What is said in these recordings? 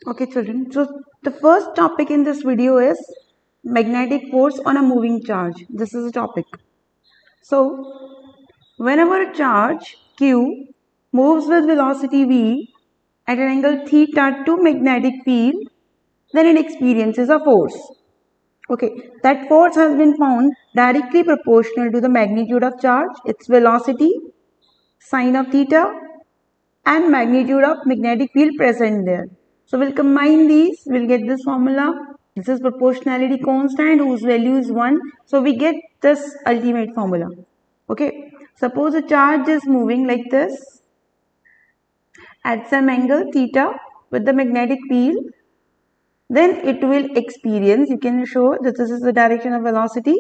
Okay, children. So the first topic in this video is magnetic force on a moving charge. This is a topic. So whenever a charge Q moves with velocity v at an angle theta to magnetic field, then it experiences a force. Okay, that force has been found directly proportional to the magnitude of charge, its velocity, sine of theta, and magnitude of magnetic field present there. So we'll combine these, we'll get this formula. This is proportionality constant whose value is 1. So we get this ultimate formula. Okay, suppose a charge is moving like this at some angle theta with the magnetic field, then it will experience, you can show that this is the direction of velocity.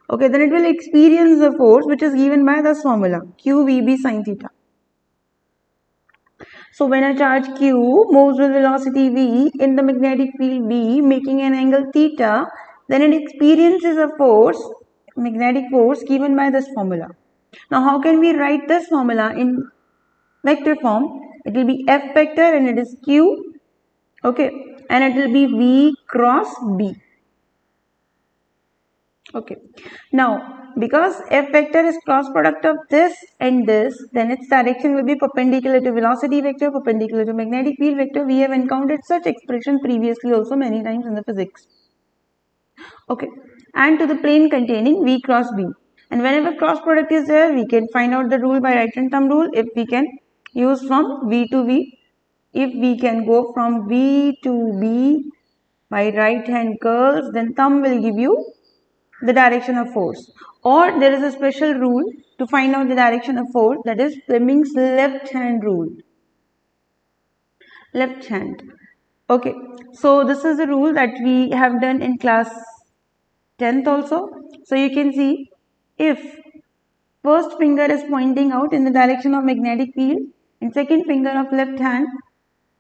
Okay, then it will experience the force which is given by this formula qvb sine theta. So when a charge q moves with velocity v in the magnetic field B making an angle theta, then it experiences a force, magnetic force given by this formula. Now how can we write this formula in vector form? It will be F vector and it is q, okay, and it will be V cross B. Okay, now because F vector is cross product of this and this, then its direction will be perpendicular to velocity vector, perpendicular to magnetic field vector. We have encountered such expression previously also many times in the physics. Okay, and to the plane containing V cross B. And whenever cross product is there, we can find out the rule by right hand thumb rule. If we can use from V to V, if we can go from V to B by right hand curls, then thumb will give you the direction of force. Or there is a special rule to find out the direction of force, that is Fleming's left hand rule. Left hand. Okay, so this is the rule that we have done in class 10th also. So you can see if first finger is pointing out in the direction of magnetic field and second finger of left hand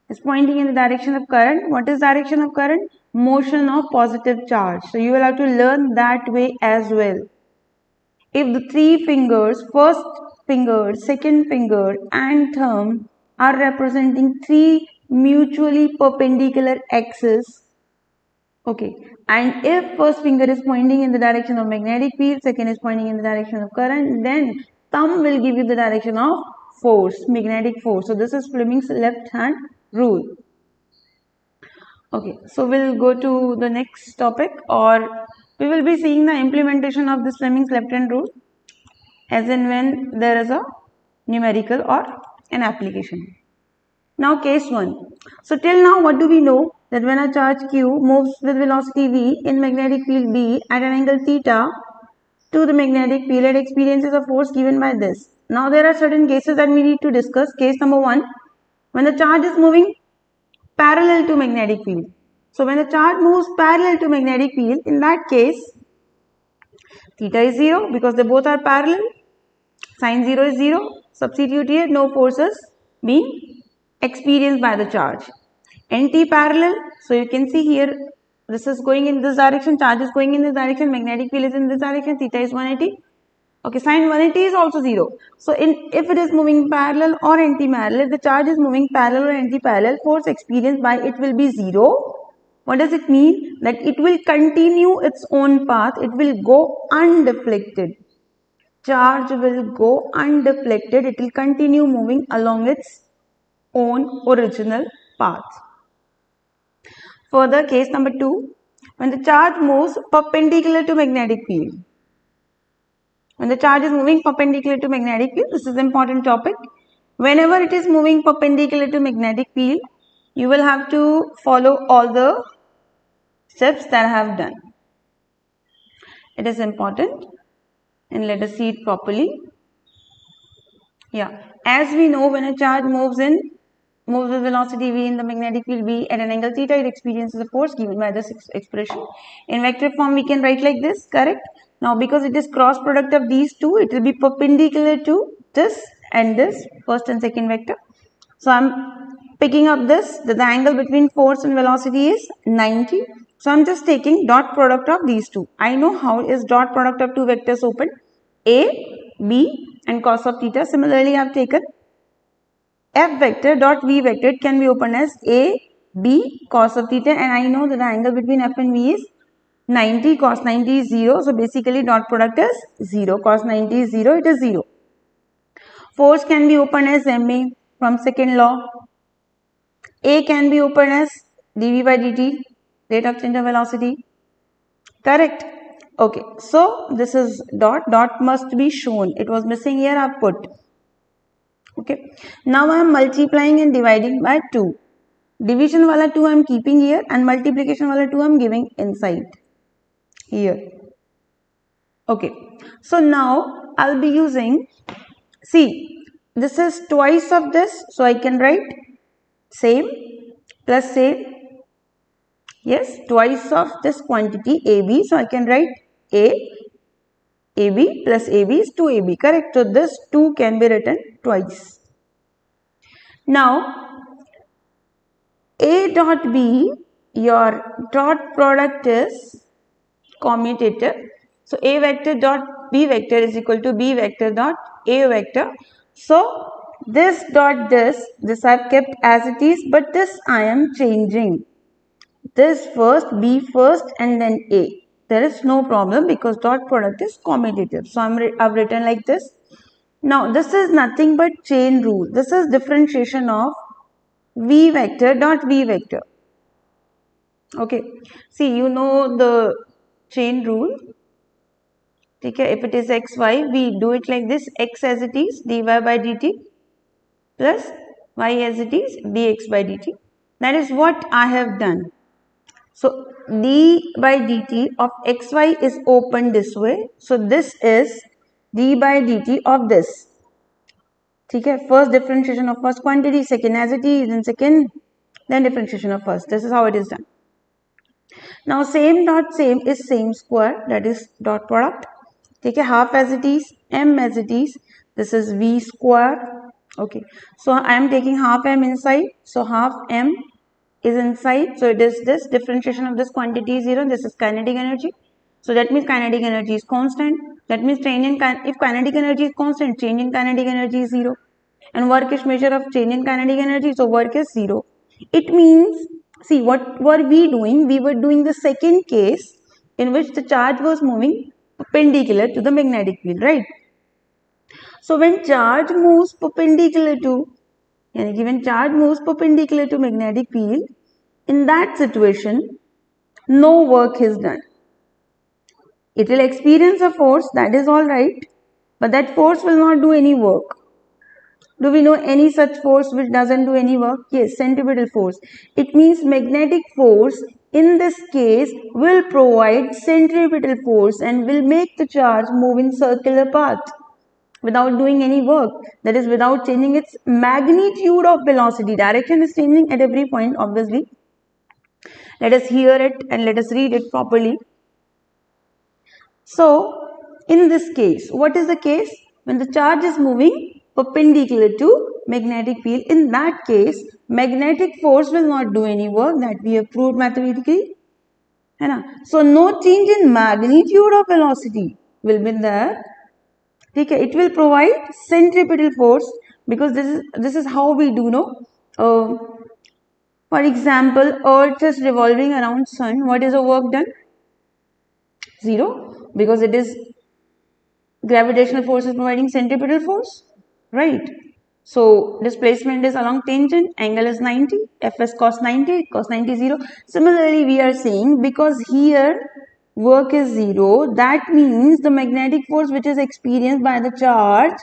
is pointing in the direction of current. What is direction of current? Motion of positive charge. So you will have to learn that way as well. If the three fingers, first finger, second finger and thumb are representing three mutually perpendicular axes, okay, and if first finger is pointing in the direction of magnetic field, second is pointing in the direction of current, then thumb will give you the direction of force, magnetic force. So this is Fleming's left hand rule. Okay, so we'll go to the next topic, or we will be seeing the implementation of this Fleming's left hand rule as in when there is a numerical or an application. Now case 1. So till now what do we know? That when a charge q moves with velocity v in magnetic field B at an angle theta to the magnetic field, it experiences a force given by this. Now there are certain cases that we need to discuss. Case number 1, when the charge is moving parallel to magnetic field. So when the charge moves parallel to magnetic field, in that case theta is 0 because they both are parallel. Sine 0 is 0. Substitute here, no forces being experienced by the charge. Anti-parallel, so you can see here this is going in this direction, charge is going in this direction, magnetic field is in this direction, theta is 180. Okay, sine 180 is also 0. So if it is moving parallel or anti-parallel, if the charge is moving parallel or anti-parallel, force experienced by it will be 0. What does it mean? That it will continue its own path, it will go undeflected. Charge will go undeflected, it will continue moving along its own original path. Further, case number 2, when the charge moves perpendicular to magnetic field. When the charge is moving perpendicular to magnetic field, this is an important topic. Whenever it is moving perpendicular to magnetic field, you will have to follow all the steps that I have done. It is important and let us see it properly. Yeah, as we know, when a charge moves with velocity v in the magnetic field B at an angle theta, it experiences a force given by this expression. In vector form, we can write like this, correct? Now, because it is cross product of these two, it will be perpendicular to this and this, first and second vector. So, I am picking up this, that the angle between force and velocity is 90. So, I am just taking dot product of these two. I know how is dot product of two vectors open, A, B and cos of theta. Similarly, I have taken F vector dot V vector, it can be opened as A, B cos of theta, and I know that the angle between F and V is 90, cos 90 is 0. So basically dot product is 0. Cos 90 is 0, it is 0. Force can be opened as MA from second law. A can be opened as dV by dt, rate of change of velocity. Correct? Okay, so this is dot. Dot must be shown. It was missing here, I have put. Okay, now I am multiplying and dividing by 2. Division wala 2 I am keeping here, and multiplication wala 2 I am giving inside here. Okay, so now I'll be using, see, this is twice of this, so I can write same plus same. Yes, twice of this quantity AB, so I can write AB plus AB is 2AB, correct? So this 2 can be written twice. Now, A dot B, your dot product is commutative. So A vector dot B vector is equal to B vector dot A vector. So this dot this I have kept as it is, but this I am changing. This first, B first, and then A. There is no problem because dot product is commutative. So I've written like this. Now this is nothing but chain rule. This is differentiation of V vector dot V vector. Okay. See, you know the chain rule. Okay, if it is xy, we do it like this: x as it is, dy by dt, plus y as it is, dx by dt. That is what I have done. So d by dt of xy is open this way. So this is d by dt of this. Okay, first differentiation of first quantity, second as it is, then differentiation of first. This is how it is done. Now same dot same is same square, that is dot product. Take a half as it is, m as it is. This is v square. Okay, so I am taking half m inside. So half m is inside. So it is this differentiation of this quantity is 0. This is kinetic energy. So that means kinetic energy is constant. That means if kinetic energy is constant, change in kinetic energy is 0. And work is measure of change in kinetic energy. So work is 0. It means, see, what were we doing? We were doing the second case in which the charge was moving perpendicular to the magnetic field, right? So when charge moves perpendicular to, when charge moves perpendicular to magnetic field, in that situation, no work is done. It will experience a force, that is all right, but that force will not do any work. Do we know any such force which doesn't do any work? Yes, centripetal force. It means magnetic force in this case will provide centripetal force and will make the charge move in circular path without doing any work. That is, without changing its magnitude of velocity. Direction is changing at every point, obviously. Let us hear it and let us read it properly. So, in this case, what is the case? When the charge is moving perpendicular to magnetic field, in that case, magnetic force will not do any work, that we have proved mathematically. So, no change in magnitude of velocity will be there. Okay, it will provide centripetal force because this is how we do know. For example, Earth is revolving around Sun. What is the work done? 0, because it is gravitational force is providing centripetal force, right? So displacement is along tangent, angle is 90, Fs cos 90, cos 90 0. Similarly, we are saying because here work is 0, that means the magnetic force which is experienced by the charge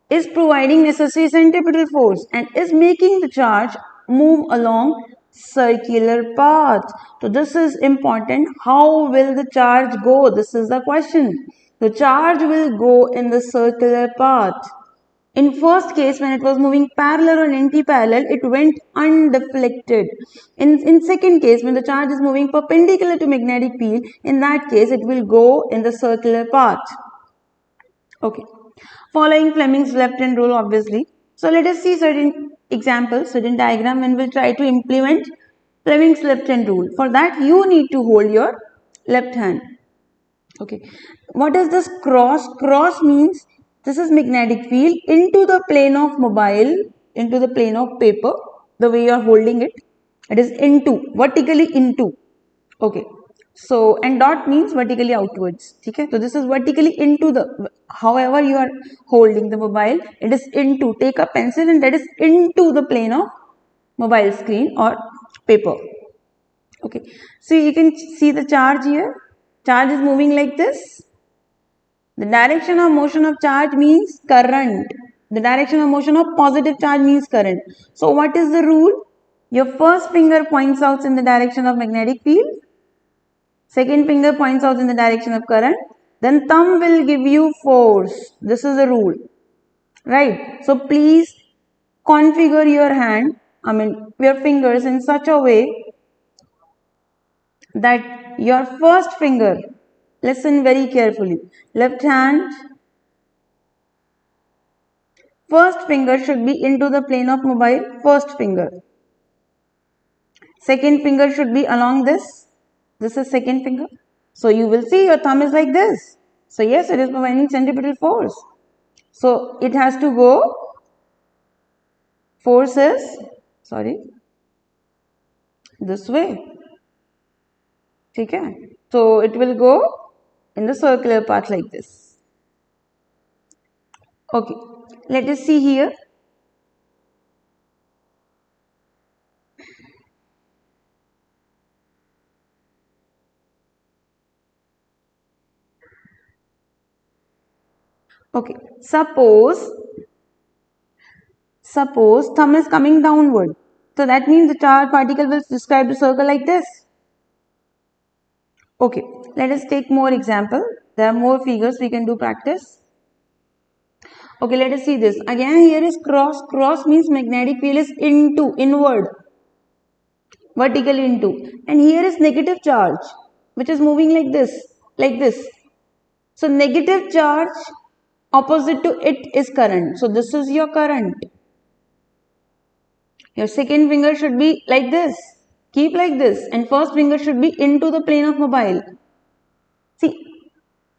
is providing necessary centripetal force and is making the charge move along circular path. So this is important. How will the charge go? This is the question. The charge will go in the circular path. In first case, when it was moving parallel or anti-parallel, it went undeflected. In second case, when the charge is moving perpendicular to magnetic field, in that case, it will go in the circular path. Okay. Following Fleming's left-hand rule, obviously. So let us see certain examples, certain diagram, and we'll try to implement Fleming's left-hand rule. For that, you need to hold your left hand. Okay. What is this cross? Cross means this is magnetic field into the plane of mobile, into the plane of paper, the way you are holding it. It is into, vertically into. Okay. So, and dot means vertically outwards. Okay. So this is vertically into the, however you are holding the mobile, it is into. Take a pencil and that is into the plane of mobile screen or paper. Okay. So you can see the charge here. Charge is moving like this. The direction of motion of charge means current. The direction of motion of positive charge means current. So what is the rule? Your first finger points out in the direction of magnetic field. Second finger points out in the direction of current. Then thumb will give you force. This is the rule. Right. So please configure your hand, your fingers in such a way that your first finger, listen very carefully, left hand, first finger should be into the plane of mobile, first finger. Second finger should be along this. This is second finger. So you will see your thumb is like this. So yes, it is providing centripetal force. So it has to go, force is, this way. Okay. So it will go in the circular path like this. Okay. Let us see here. Okay. Suppose thumb is coming downward. So that means the charge particle will describe the circle like this. Okay. Let us take more example. There are more figures we can do practice. Okay, let us see this. Again, here is cross. Cross means magnetic field is into, inward, vertically into. And here is negative charge, which is moving like this, like this. So, negative charge, opposite to it is current. So, this is your current. Your second finger should be like this. Keep like this. And first finger should be into the plane of mobile. See,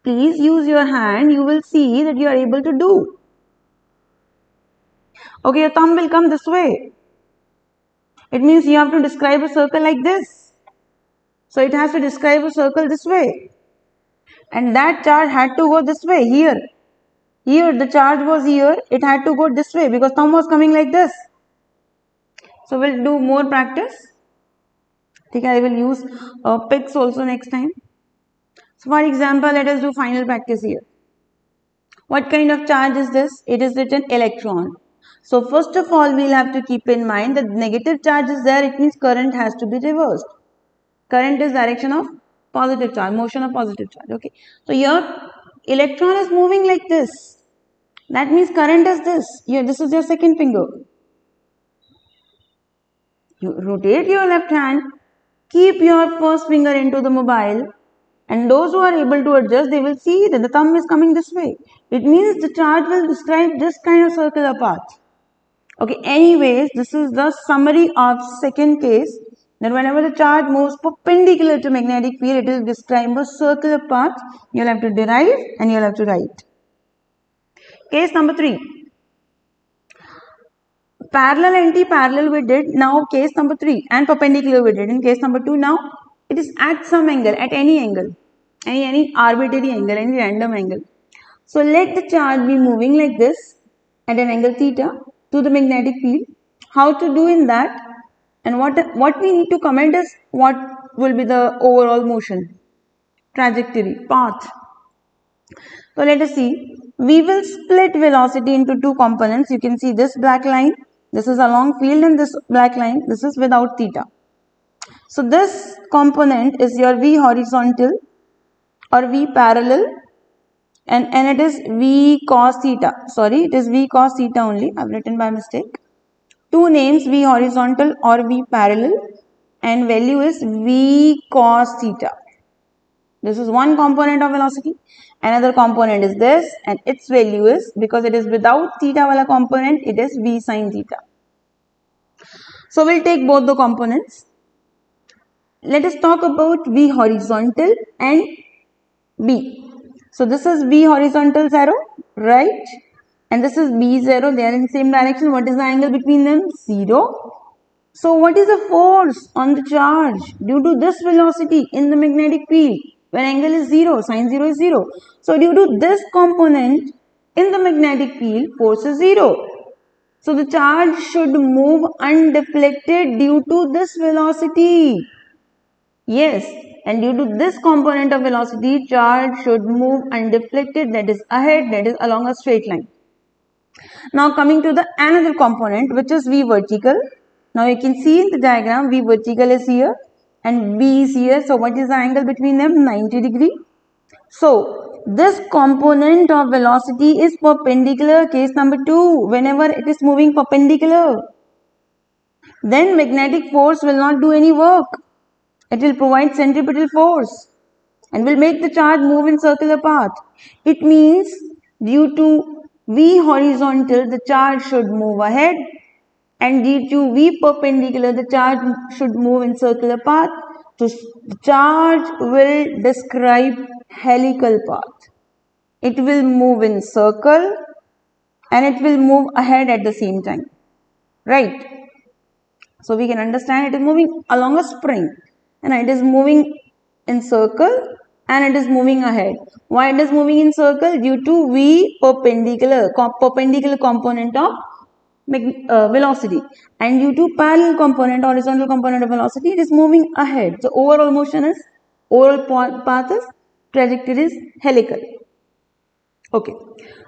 please use your hand. You will see that you are able to do. Okay, your thumb will come this way. It means you have to describe a circle like this. So it has to describe a circle this way. And that charge had to go this way, here. Here, the charge was here. It had to go this way because thumb was coming like this. So we'll do more practice. I think I will use pics also next time. So for example, let us do final practice here. What kind of charge is this? It is written electron. So first of all, we'll have to keep in mind that negative charge is there. It means current has to be reversed. Current is direction of positive charge, motion of positive charge. Okay. So your electron is moving like this. That means current is this. This is your second finger. You rotate your left hand. Keep your first finger into the mobile. And those who are able to adjust, they will see that the thumb is coming this way. It means the charge will describe this kind of circular path. Okay, anyways, this is the summary of second case, that whenever the charge moves perpendicular to magnetic field, it will describe a circular path. You'll have to derive and you'll have to write. Case number 3. Parallel, anti-parallel we did. Now case number 3, and perpendicular we did. In case number 2, now it is at some angle, at any angle, any arbitrary angle, any random angle. So let the charge be moving like this at an angle theta to the magnetic field. How to do in that, and what we need to comment is what will be the overall motion, trajectory, path. So let us see. We will split velocity into two components. You can see this black line. This is along field, and this black line, this is without theta. So this component is your V horizontal or V parallel, and it is V cos theta. Sorry, it is V cos theta only. I have written by mistake. Two names, V horizontal or V parallel, and value is V cos theta. This is one component of velocity. Another component is this, and its value is, because it is without theta wala component, it is V sin theta. So we'll take both the components. Let us talk about V horizontal and B. So this is V horizontal 0, right? And this is B 0. They are in same direction. What is the angle between them? 0. So what is the force on the charge due to this velocity in the magnetic field when angle is 0, sine 0 is 0. So due to this component in the magnetic field, force is 0. So the charge should move undeflected due to this velocity. Yes, and due to this component of velocity, charge should move undeflected, that is ahead, that is along a straight line. Now coming to the another component, which is V vertical. Now you can see in the diagram, V vertical is here and V is here. So what is the angle between them? 90 degree. So this component of velocity is perpendicular. Case number 2, whenever it is moving perpendicular, then magnetic force will not do any work. It will provide centripetal force and will make the charge move in circular path. It means due to V horizontal, the charge should move ahead, and due to V perpendicular, the charge should move in circular path. So the charge will describe helical path. It will move in circle and it will move ahead at the same time. Right? So we can understand it is moving along a spring and it is moving in circle and it is moving ahead. Why it is moving in circle? Due to V perpendicular component of velocity, and due to parallel component, horizontal component of velocity, it is moving ahead. So overall path is, trajectory is helical. Okay,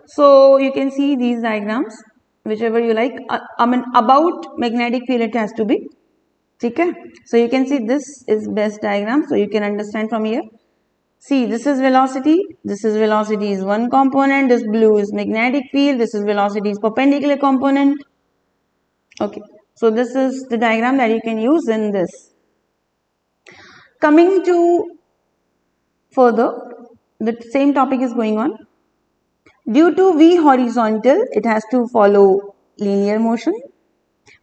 so you can see these diagrams, whichever you like. About magnetic field it has to be. Okay, so you can see this is best diagram, so you can understand from here. See, this is velocity is one component, this blue is magnetic field, this is velocity is perpendicular component. Okay, so this is the diagram that you can use in this. Coming to further, the same topic is going on. Due to V horizontal, it has to follow linear motion,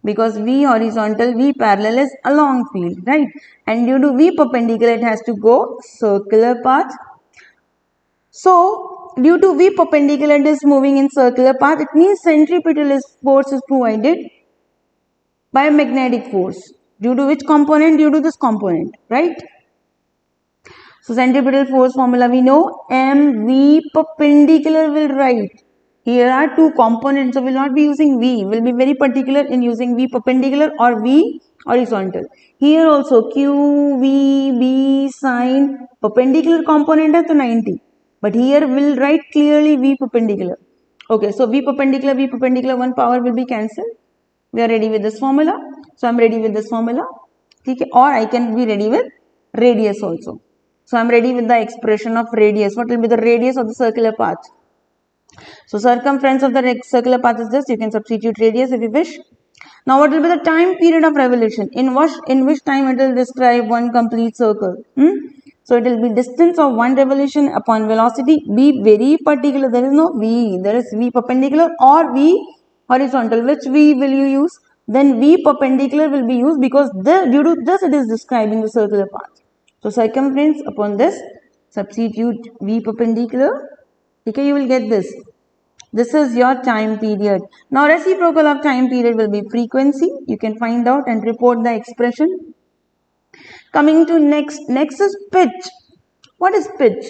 because V horizontal, V parallel is along field, right? And due to V perpendicular, it has to go circular path. So due to V perpendicular, it is moving in circular path. It means centripetal force is provided by magnetic force. Due to which component? Due to this component, right? So centripetal force formula we know, mv perpendicular will write. Here are two components, so we will not be using V. We will be very particular in using V perpendicular or V horizontal. Here also Q, V, B, sine, perpendicular component is 90. But here we will write clearly V perpendicular. Okay, so V perpendicular, one power will be cancelled. We are ready with this formula. So I am ready with this formula. Okay, or I can be ready with radius also. So I am ready with the expression of radius. What will be the radius of the circular path? So circumference of the circular path is this. You can substitute radius if you wish. Now what will be the time period of revolution? In which time it will describe one complete circle? So it will be distance of one revolution upon velocity. Be very particular. There is no V. There is V perpendicular or V horizontal. Which V will you use? Then V perpendicular will be used, because due to this it is describing the circular path. So circumference upon this, substitute V perpendicular. Okay, you will get this. This is your time period. Now reciprocal of time period will be frequency. You can find out and report the expression. Coming to next is pitch. What is pitch?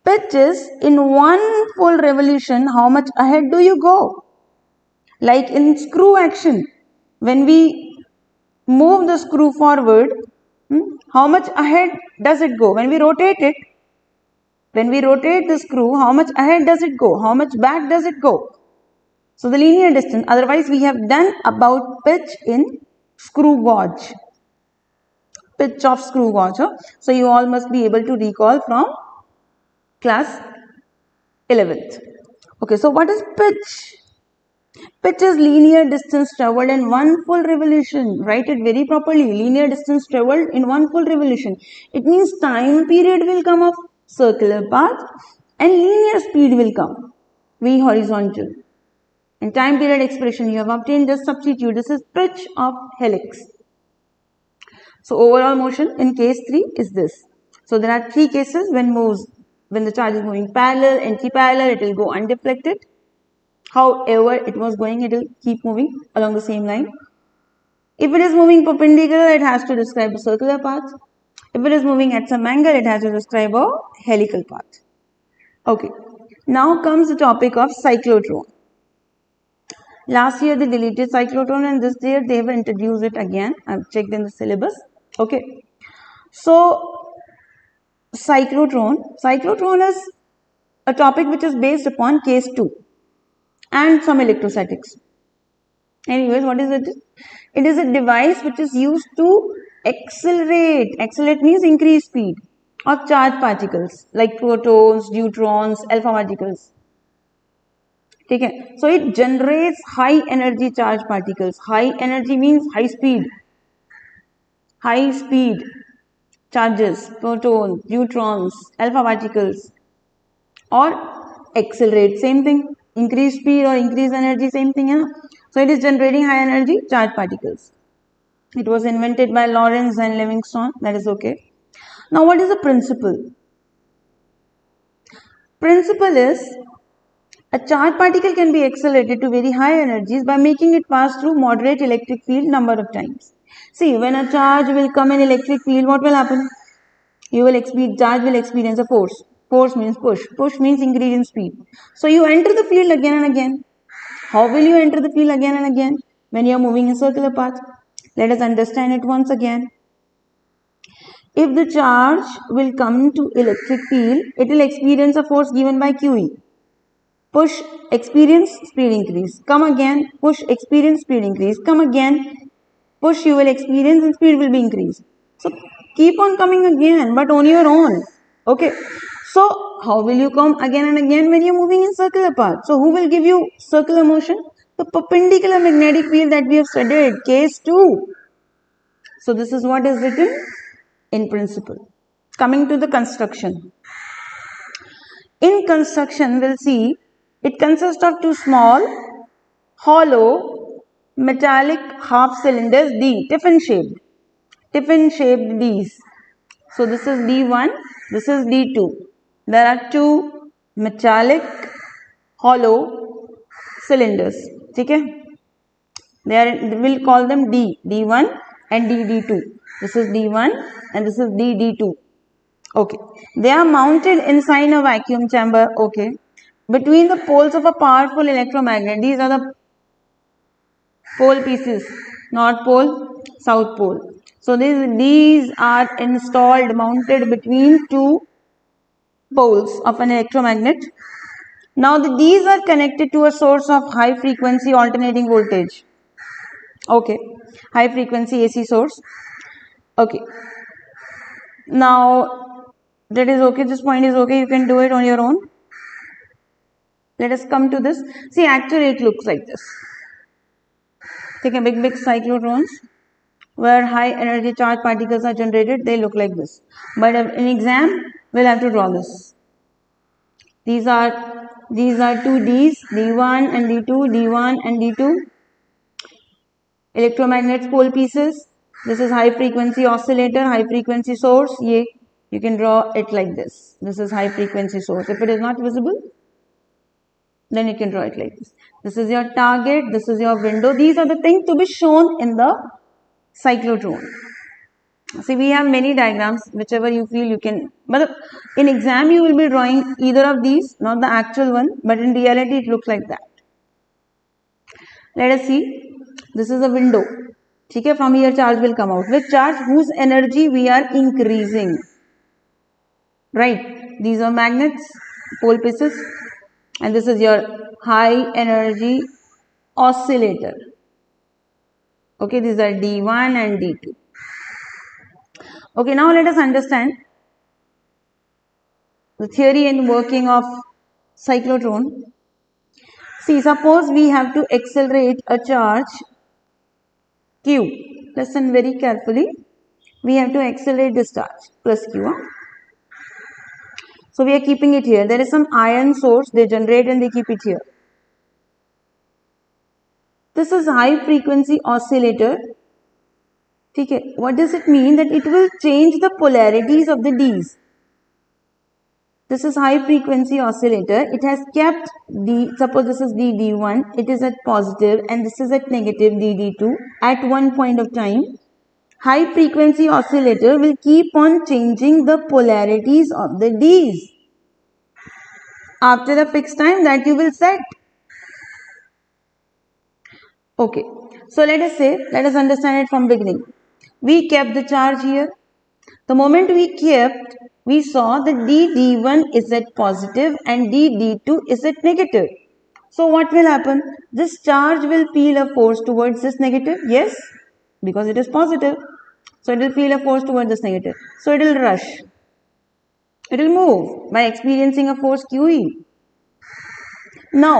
Pitch is in one full revolution, how much ahead do you go? Like in screw action, when we move the screw forward, how much ahead does it go? When we rotate the screw, how much ahead does it go? How much back does it go? So the linear distance. Otherwise, we have done about pitch in screw gauge. Pitch of screw gauge. So you all must be able to recall from class 11th. Okay, so what is pitch? Pitch is linear distance travelled in one full revolution. Write it very properly. Linear distance travelled in one full revolution. It means time period will come of circular path and linear speed will come. V horizontal. And time period expression you have obtained, just substitute. This is pitch of helix. So overall motion in case 3 is this. So there are 3 cases when the charge is moving parallel, anti-parallel, it will go undeflected. However it was going, it will keep moving along the same line. If it is moving perpendicular, it has to describe a circular path. If it is moving at some angle, it has to describe a helical path. Okay. Now comes the topic of cyclotron. Last year they deleted cyclotron and this year they have introduced it again. I've checked in the syllabus. Okay. So cyclotron is a topic which is based upon case 2 and some electrostatics. Anyways, what is it? It is a device which is used to accelerate. Accelerate means increase speed of charged particles like protons, neutrons, alpha particles. Okay. So it generates high energy charged particles. High energy means high speed. High speed charges, protons, neutrons, alpha particles, or accelerate, same thing. Increase speed or increase energy, same thing. So it is generating high energy charged particles. It was invented by Lorentz and Livingstone. That is okay. Now what is the principle? Principle is a charged particle can be accelerated to very high energies by making it pass through moderate electric field number of times. See, when a charge will come in electric field, what will happen? Charge will experience a force. Force means push. Push means increase in speed. So you enter the field again and again. How will you enter the field again and again? When you are moving in circular path. Let us understand it once again. If the charge will come to electric field, it will experience a force given by QE. Push, experience, speed increase. Come again, push, experience, speed increase. Come again, push, you will experience and speed will be increased. So keep on coming again, but on your own. Okay. So how will you come again and again when you are moving in circular path? So who will give you circular motion? The perpendicular magnetic field that we have studied, case 2. So this is what is written in principle. Coming to the construction. In construction, we'll see it consists of two small, hollow, metallic half cylinders D, tiffin shaped Ds. So this is D1, this is D2. There are two metallic hollow cylinders. Okay? We'll call them D1 and D2. This is D1 and this is D2. Okay. They are mounted inside a vacuum chamber. Okay. Between the poles of a powerful electromagnet. These are the pole pieces. North pole, south pole. So these are installed, mounted between two poles of an electromagnet. Now these are connected to a source of high frequency alternating voltage. Okay. High frequency AC source. Okay. Now that is okay. This point is okay. You can do it on your own. Let us come to this. See, actually it looks like this. Take a big cyclotrons where high energy charged particles are generated. They look like this. But in exam, we'll have to draw this. These are two Ds, D1 and D2, D1 and D2. Electromagnets pole pieces. This is high frequency oscillator, high frequency source. You can draw it like this. This is high frequency source. If it is not visible, then you can draw it like this. This is your target. This is your window. These are the things to be shown in the cyclotron. See, we have many diagrams, whichever you feel you can. But in exam, you will be drawing either of these, not the actual one, but in reality, it looks like that. Let us see. This is a window. Okay, from here, charge will come out. With charge, whose energy we are increasing. Right. These are magnets, pole pieces. And this is your high energy oscillator. Okay, these are D1 and D2. Okay, now let us understand the theory and working of cyclotron. See, suppose we have to accelerate a charge Q. Listen very carefully. We have to accelerate this charge plus Q. So we are keeping it here. There is some ion source they generate and they keep it here. This is high frequency oscillator. Okay. What does it mean? That it will change the polarities of the Ds. This is high frequency oscillator. It has kept suppose this is D1, it is at positive and this is at negative DD2 at one point of time. High frequency oscillator will keep on changing the polarities of the Ds after a fixed time that you will set. Okay, so let us understand it from beginning. We kept the charge here. The moment we saw that D1 is at positive and D2 is at negative. So what will happen? This charge will feel a force towards this negative. Yes, because it is positive. So it will feel a force towards this negative. So it will rush. It will move by experiencing a force QE. Now,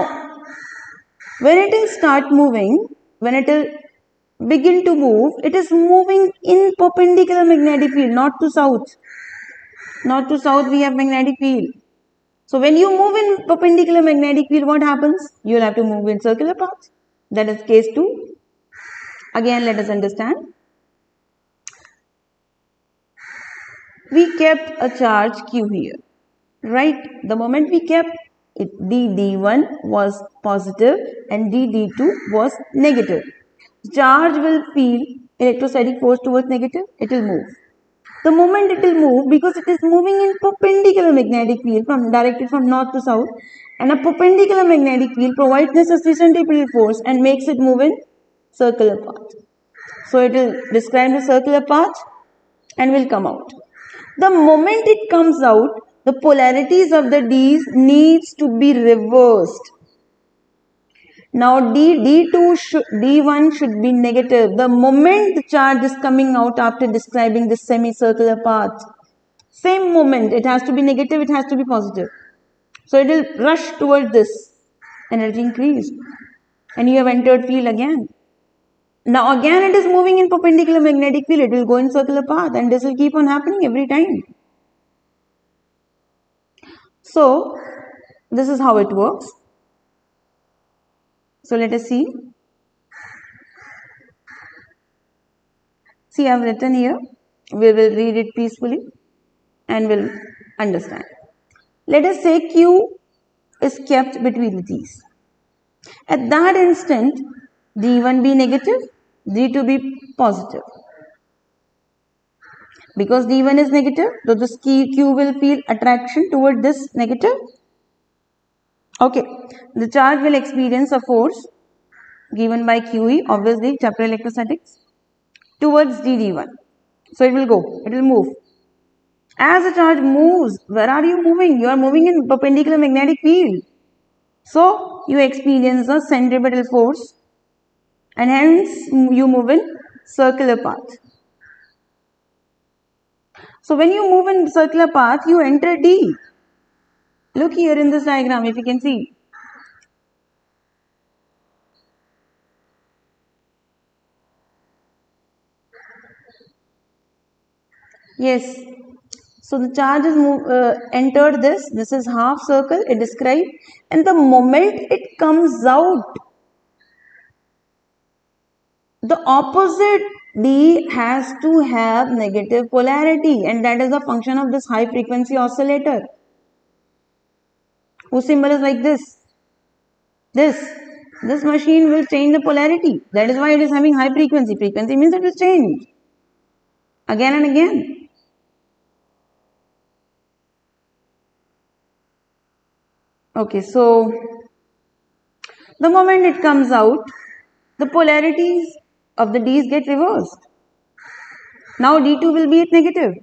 when it will start moving, when it will begin to move, it is moving in perpendicular magnetic field, not to south. Not to south we have magnetic field. So when you move in perpendicular magnetic field, what happens? You will have to move in circular path. That is case 2. Again, let us understand. We kept a charge Q here, right? The moment we kept it, D1 was positive and D2 was negative. Charge will feel electrostatic force towards negative, it will move. The moment it will move, because it is moving in perpendicular magnetic field directed from north to south, and a perpendicular magnetic field provides necessary centripetal force and makes it move in circular path. So it will describe the circular path and will come out. The moment it comes out, the polarities of the D's needs to be reversed. Now D1 should be negative. The moment the charge is coming out after describing this semicircular path, same moment it has to be negative, it has to be positive. So it will rush towards this, energy increase, and you have entered field again. Now again it is moving in perpendicular magnetic field, it will go in circular path, and this will keep on happening every time. So this is how it works. So let us see. See, I have written here. We will read it peacefully and will understand. Let us say Q is kept between these. At that instant, D1 be negative, D2 be positive. Because D1 is negative, so this Q will feel attraction toward this negative. Okay, the charge will experience a force given by QE, obviously chapter electrostatics, towards DD1. So it will go, it will move. As the charge moves, where are you moving? You are moving in perpendicular magnetic field. So you experience a centripetal force and hence you move in circular path. So when you move in circular path, you enter D. Look here in this diagram, if you can see. Yes. So the charge is entered this. This is half circle, it described. And the moment it comes out, the opposite D has to have negative polarity, and that is the function of this high frequency oscillator, whose symbol is like this. This machine will change the polarity. That is why it is having high frequency. Frequency means it will change again and again. Okay, so the moment it comes out, the polarities of the D's get reversed. Now D2 will be at negative.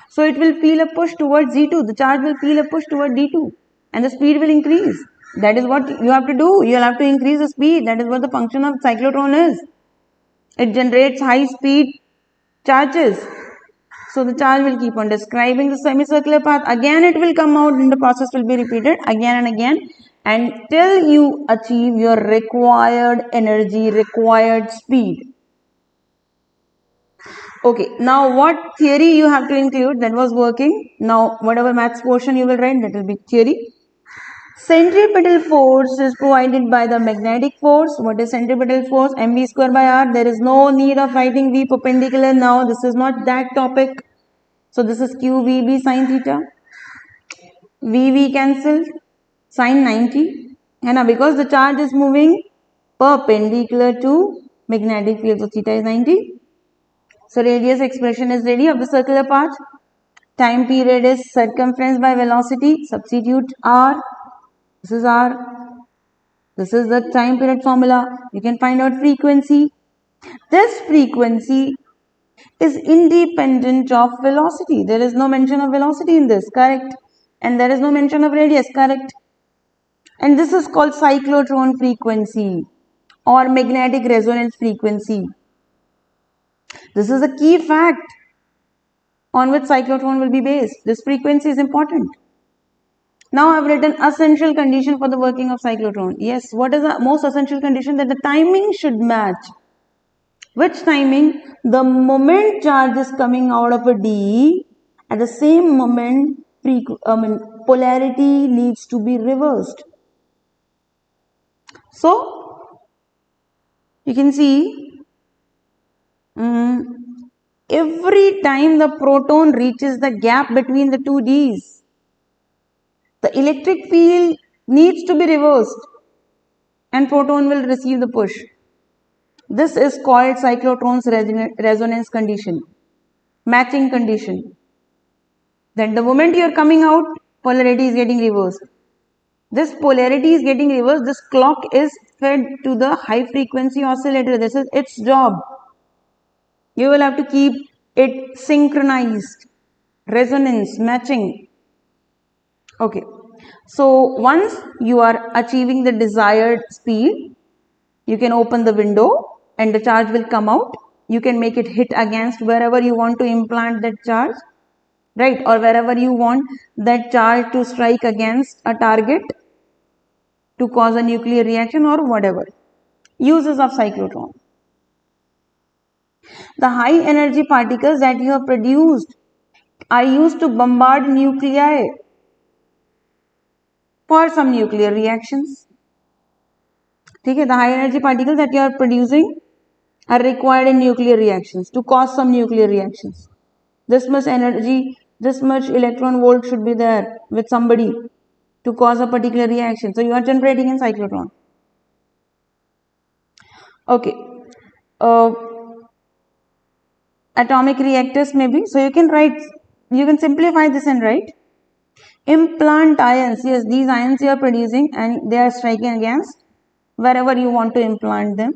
So it will feel a push towards D2. The charge will feel a push toward D2 and the speed will increase. That is what you have to do. You will have to increase the speed. That is what the function of cyclotron is. It generates high speed charges. So the charge will keep on describing the semicircular path. Again it will come out and the process will be repeated again and again until you achieve your required energy, required speed. Okay, now what theory you have to include? That was working. Now whatever maths portion you will write, that will be theory. Centripetal force is provided by the magnetic force. What is centripetal force? mv square by r. There is no need of writing v perpendicular now. This is not that topic. So this is qvb sine theta. V cancel, sin 90, है ना, because the charge is moving perpendicular to magnetic field, so theta is 90. So radius expression is ready of the circular part. Time period is circumference by velocity. Substitute R. This is R. This is the time period formula. You can find out frequency. This frequency is independent of velocity. There is no mention of velocity in this, correct? And there is no mention of radius, correct? And this is called cyclotron frequency or magnetic resonance frequency. This is a key fact on which cyclotron will be based. This frequency is important. Now I have written essential condition for the working of cyclotron. Yes, what is the most essential condition? That the timing should match. Which timing? The moment charge is coming out of a D, at the same moment polarity needs to be reversed. So you can see every time the proton reaches the gap between the two Ds, the electric field needs to be reversed and proton will receive the push. This is called cyclotron's resonance condition, matching condition. Then the moment you are coming out, polarity is getting reversed. This polarity is getting reversed. This clock is fed to the high frequency oscillator. This is its job. You will have to keep it synchronized, resonance, matching. Okay. So once you are achieving the desired speed, you can open the window and the charge will come out. You can make it hit against wherever you want to implant that charge, right? Or wherever you want that charge to strike against a target to cause a nuclear reaction or whatever. Uses of cyclotron. The high energy particles that you have produced are used to bombard nuclei for some nuclear reactions. Okay, the high energy particles that you are producing are required in nuclear reactions to cause some nuclear reactions. This much energy, this much electron volt should be there with somebody to cause a particular reaction. So you are generating in cyclotron. Okay. Atomic reactors maybe. So you can write, you can simplify this and write implant ions. Yes, these ions you are producing and they are striking against wherever you want to implant them.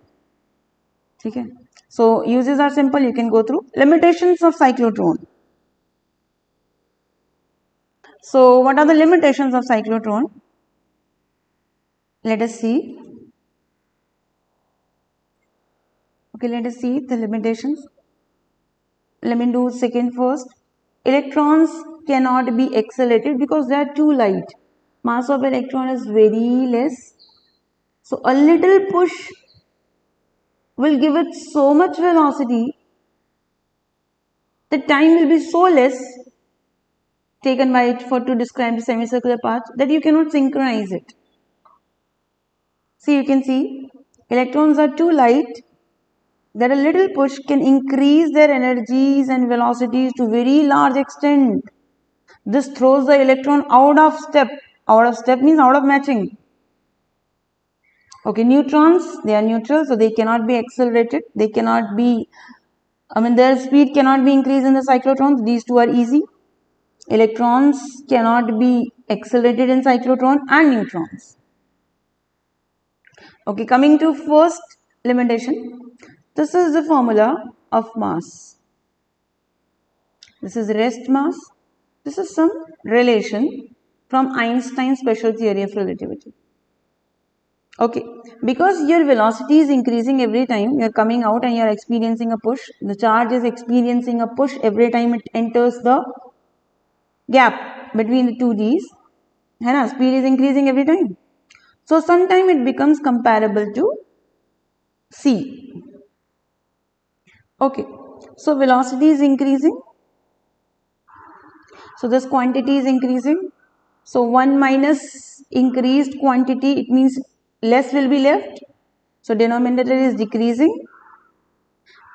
Okay. So uses are simple, you can go through. Limitations of cyclotron. So what are the limitations of cyclotron? Let us see. Okay, let us see the limitations. Let me do second first. Electrons cannot be accelerated because they are too light. Mass of electron is very less. So a little push will give it so much velocity, the time will be so less taken by it for to describe the semicircular path that you cannot synchronize it. See, you can see electrons are too light that a little push can increase their energies and velocities to very large extent. This throws the electron out of step. Out of step means out of matching. Okay, neutrons, they are neutral, so they cannot be accelerated. They cannot be, their speed cannot be increased in the cyclotrons. These two are easy. Electrons cannot be accelerated in cyclotron and neutrons. Okay, coming to first limitation. This is the formula of mass. This is rest mass. This is some relation from Einstein's special theory of relativity. Okay, because your velocity is increasing every time you are coming out and you are experiencing a push. The charge is experiencing a push every time it enters the gap between the two Ds. Speed is increasing every time. So sometime it becomes comparable to C. Okay, so velocity is increasing. So this quantity is increasing. So 1 minus increased quantity, it means less will be left. So denominator is decreasing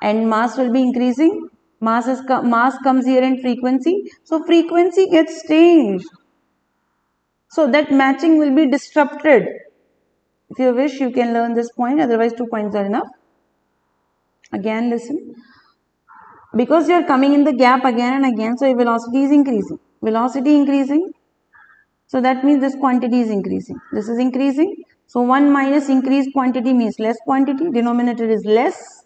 and mass will be increasing. Mass comes here in frequency. So frequency gets changed. So that matching will be disrupted. If you wish, you can learn this point, otherwise 2 points are enough. Again listen. Because you are coming in the gap again and again, so your velocity is increasing. Velocity increasing, so that means this quantity is increasing. This is increasing. So 1 minus increased quantity means less quantity. Denominator is less.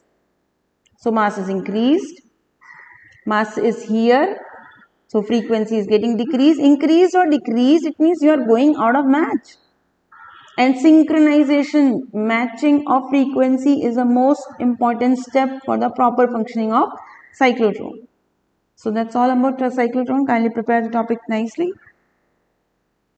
So mass is increased. Mass is here. So frequency is getting decreased. Increased or decreased, it means you are going out of match. And synchronization, matching of frequency is the most important step for the proper functioning of cyclotron. So that's all about the cyclotron. Kindly prepare the topic nicely.